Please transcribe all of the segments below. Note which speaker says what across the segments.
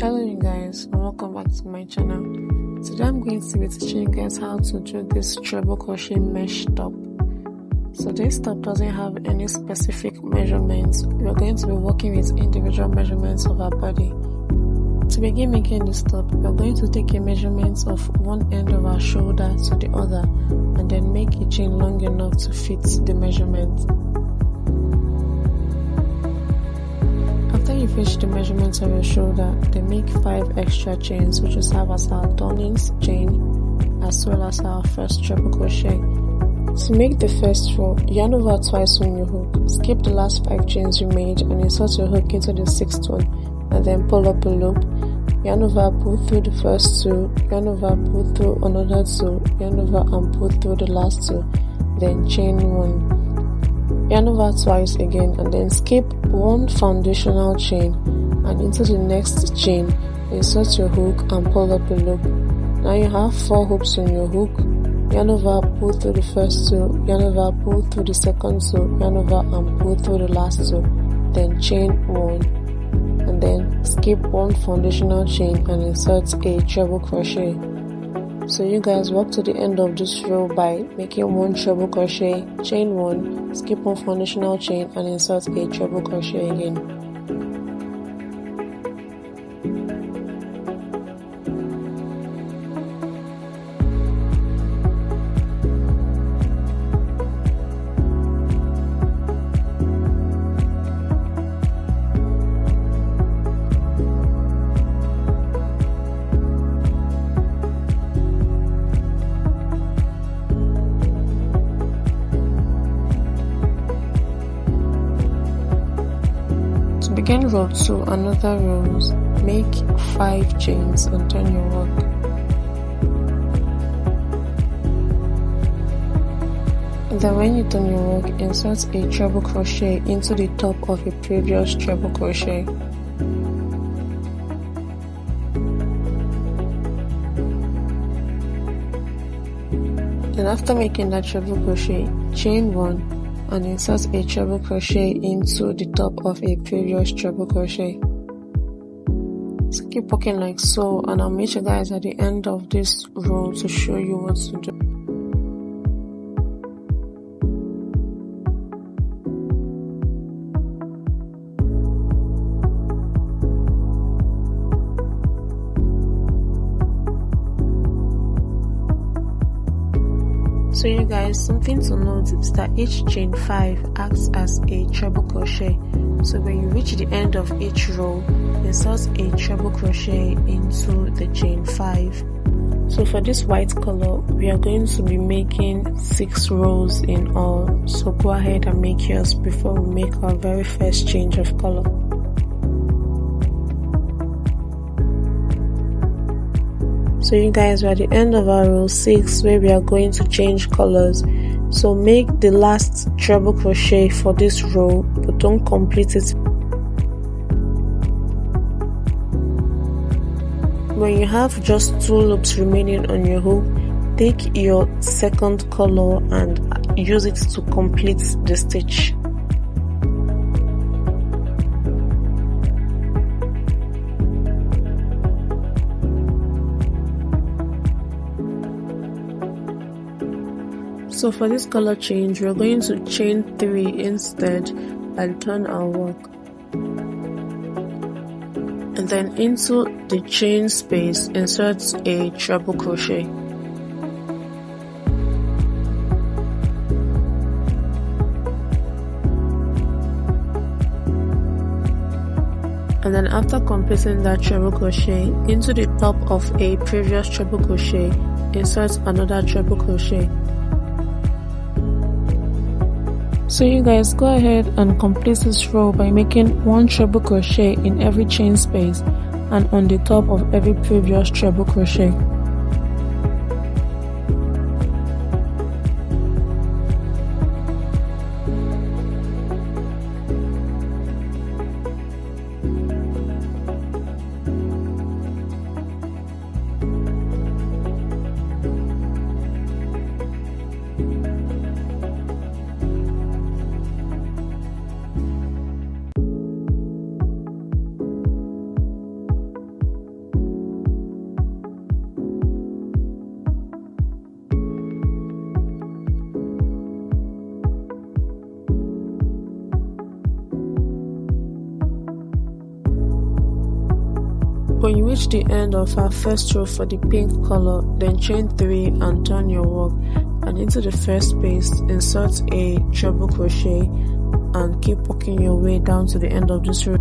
Speaker 1: Hello you guys, and welcome back to my channel. Today I'm going to be teaching you guys how to do this treble crochet mesh top. So this top doesn't have any specific measurements. We're going to be working with individual measurements of our body. To begin making this top, we're going to take a measurement of one end of our shoulder to the other and then make a chain long enough to fit the measurement. After you finish the measurements of your shoulder, then make 5 extra chains, which will serve as our turnings chain as well as our first treble crochet. To make the first row, yarn over twice on your hook, skip the last 5 chains you made and insert your hook into the 6th one, and then pull up a loop. Yarn over, pull through the first 2, yarn over, pull through another 2, yarn over and pull through the last 2, then chain 1. Yarn over twice again and then skip 1 foundational chain and into the next chain, insert your hook and pull up a loop. Now you have 4 hoops on your hook. Yarn over, pull through the first 2, yarn over, pull through the second 2, yarn over and pull through the last 2, then chain 1, and then skip 1 foundational chain and insert a treble crochet. So you guys work to the end of this row by making 1 treble crochet, chain 1, skip 1 foundational chain and insert a treble crochet again. Begin row 2 another rows, make 5 chains and turn your work. Then when you turn your work, insert a treble crochet into the top of a previous treble crochet. Then after making that treble crochet, chain 1 and insert a treble crochet into the top of a previous treble crochet. So keep working like so, and I'll meet you guys at the end of this row to show you what to do. So you guys, something to note is that each chain 5 acts as a treble crochet. So when you reach the end of each row, insert a treble crochet into the chain 5. So for this white color, we are going to be making 6 rows in all. So go ahead and make yours before we make our very first change of color. So you guys, we're at the end of our row 6 where we are going to change colors. So make the last treble crochet for this row, but don't complete it. When you have just 2 loops remaining on your hook, take your second color and use it to complete the stitch. So for this color change, we're going to chain 3 instead and turn our work. And then into the chain space, insert a treble crochet. And then after completing that treble crochet, into the top of a previous treble crochet, insert another treble crochet. So you guys, go ahead and complete this row by making 1 treble crochet in every chain space and on the top of every previous treble crochet. when you reach the end of our first row for the pink color, then chain 3 and turn your work, and into the first space insert a treble crochet and keep working your way down to the end of this row.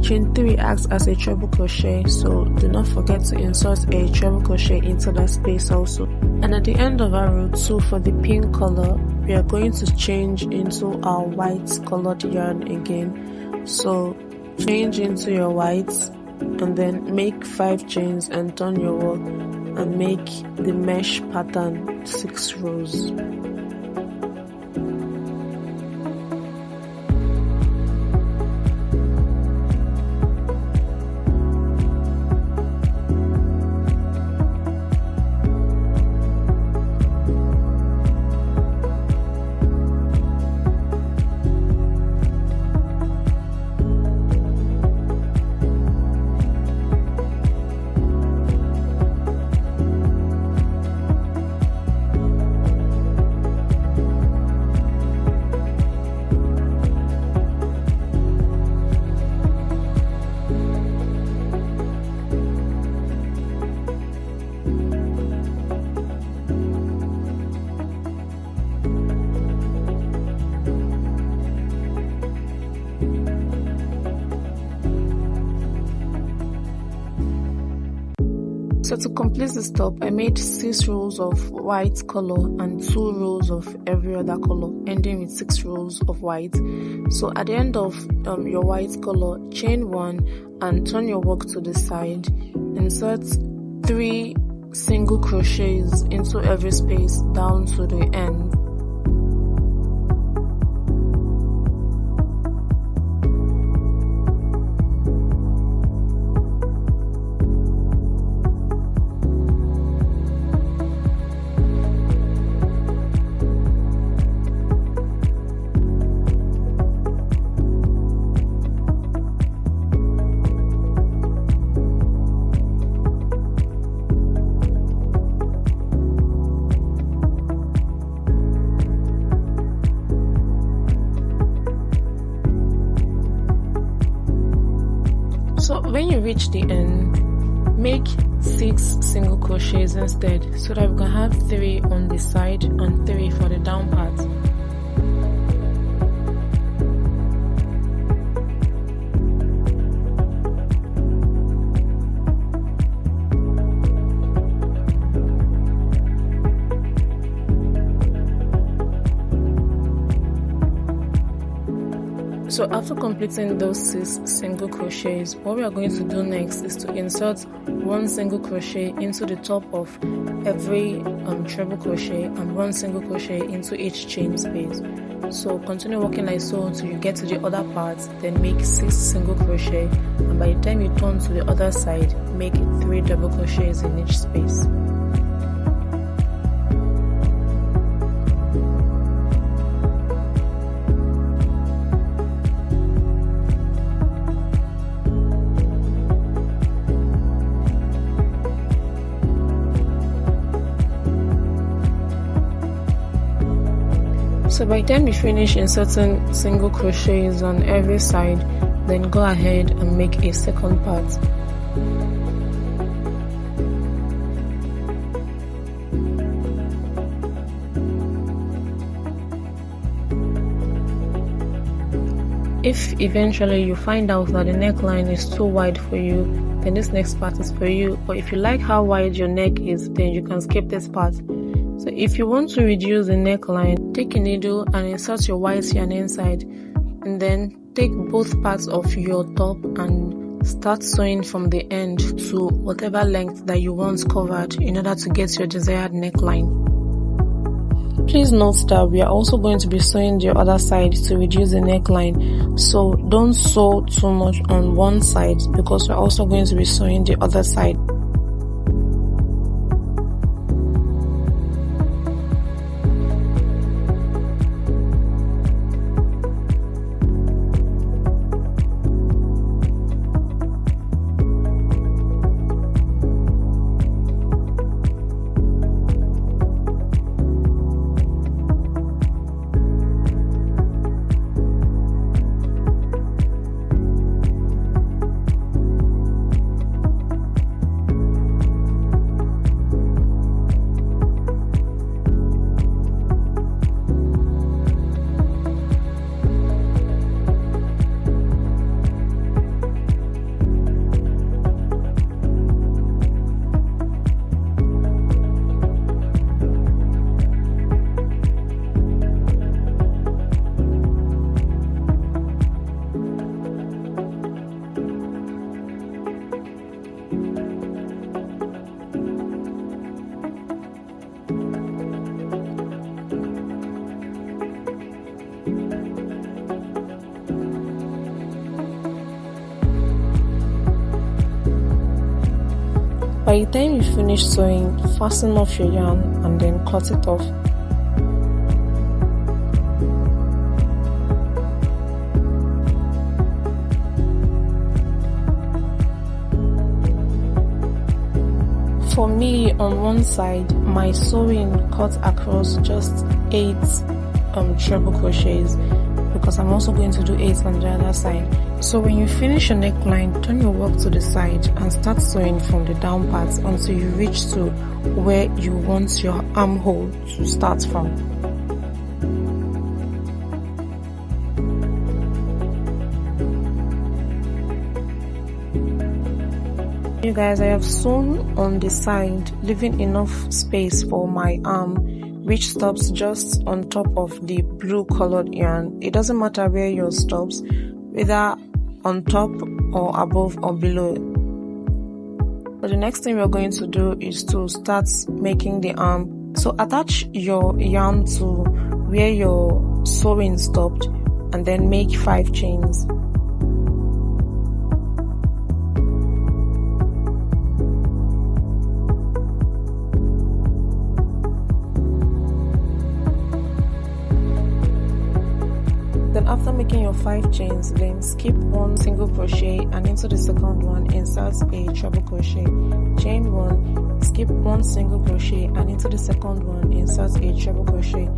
Speaker 1: Chain 3 acts as a treble crochet, so do not forget to insert a treble crochet into that space also. And at the end of our row 2 for the pink color, we are going to change into our white colored yarn again. So change into your white and then make 5 chains and turn your work and make the mesh pattern 6 rows. So to complete this top, I made 6 rows of white color and 2 rows of every other color, ending with 6 rows of white. So at the end of your white color, chain 1 and turn your work to the side. Insert 3 single crochets into every space down to the end. So when you reach the end, make 6 single crochets instead, so that we can have 3 on the side and 3 for the down part. So after completing those 6 single crochets, what we are going to do next is to insert 1 single crochet into the top of every treble crochet and 1 single crochet into each chain space. So continue working like so until you get to the other part, then make 6 single crochet, and by the time you turn to the other side, make 3 double crochets in each space. So by the time you finish inserting single crochets on every side, then go ahead and make a second part. If eventually you find out that the neckline is too wide for you, then this next part is for you. But if you like how wide your neck is, then you can skip this part. So if you want to reduce the neckline, take a needle and insert your white yarn inside, and then take both parts of your top and Start sewing from the end to whatever length that you want covered in order to get your desired neckline. Please note that we are also going to be sewing the other side to reduce the neckline, so don't sew too much on one side because we're also going to be sewing the other side. By the time you finish sewing, fasten off your yarn and then cut it off. For me, on one side, my sewing cut across just 8 treble crochets because I'm also going to do 8 on the other side. So when you finish your neckline, turn your work to the side and start sewing from the down part until you reach to where you want your armhole to start from. You guys, I have sewn on the side, leaving enough space for my arm, which stops just on top of the blue colored yarn. It doesn't matter where yours stops, whether on top or above or below. But the next thing we're going to do is to start making the arm. So attach your yarn to where your sewing stopped and then make 5 chains. Then after making your 5 chains, then skip 1 single crochet and into the second one insert a treble crochet. Chain 1, skip 1 single crochet and into the second one insert a treble crochet.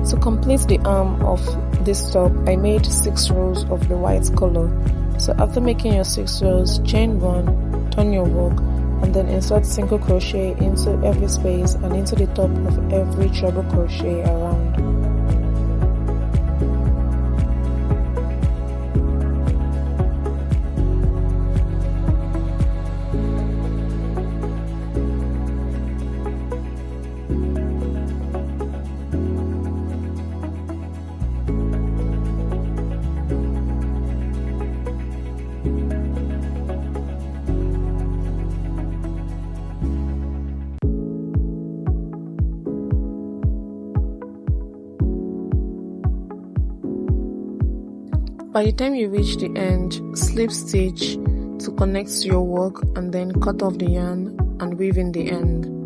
Speaker 1: To complete the arm of this top, I made 6 rows of the white color. So after making your 6 rows, chain 1, turn your work, and then insert single crochet into every space and into the top of every treble crochet around. By the time you reach the end, slip stitch to connect to your work and then cut off the yarn and weave in the end.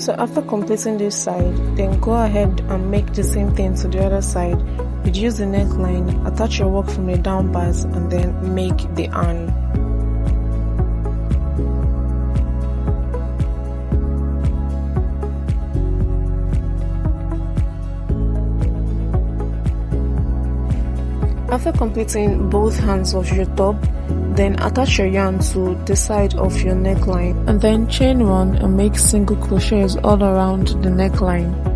Speaker 1: So after completing this side, then go ahead and make the same thing to the other side. Reduce the neckline, attach your work from the down parts, and then make the yarn. After completing both hands of your top, then attach your yarn to the side of your neckline and then chain 1 and make single crochets all around the neckline.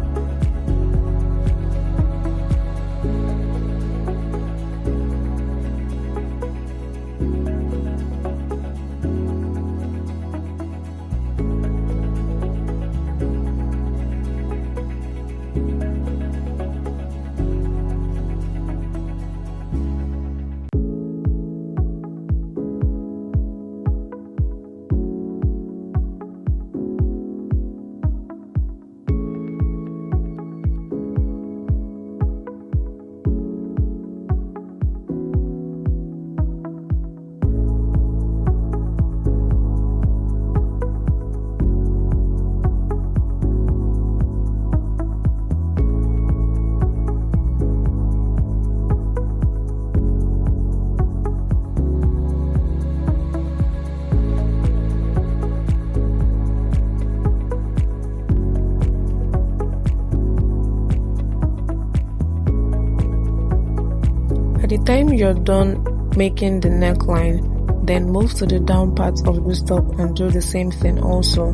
Speaker 1: By the time you're done making the neckline, then move to the down part of the top and do the same thing also.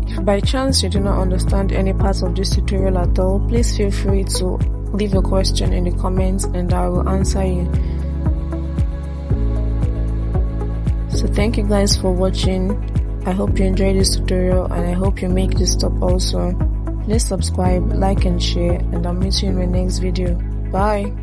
Speaker 1: If by chance you do not understand any part of this tutorial at all, please feel free to leave a question in the comments and I will answer you. So thank you guys for watching. I hope you enjoyed this tutorial and I hope you make this top also. Please subscribe, like and share, and I'll meet you in my next video. Bye!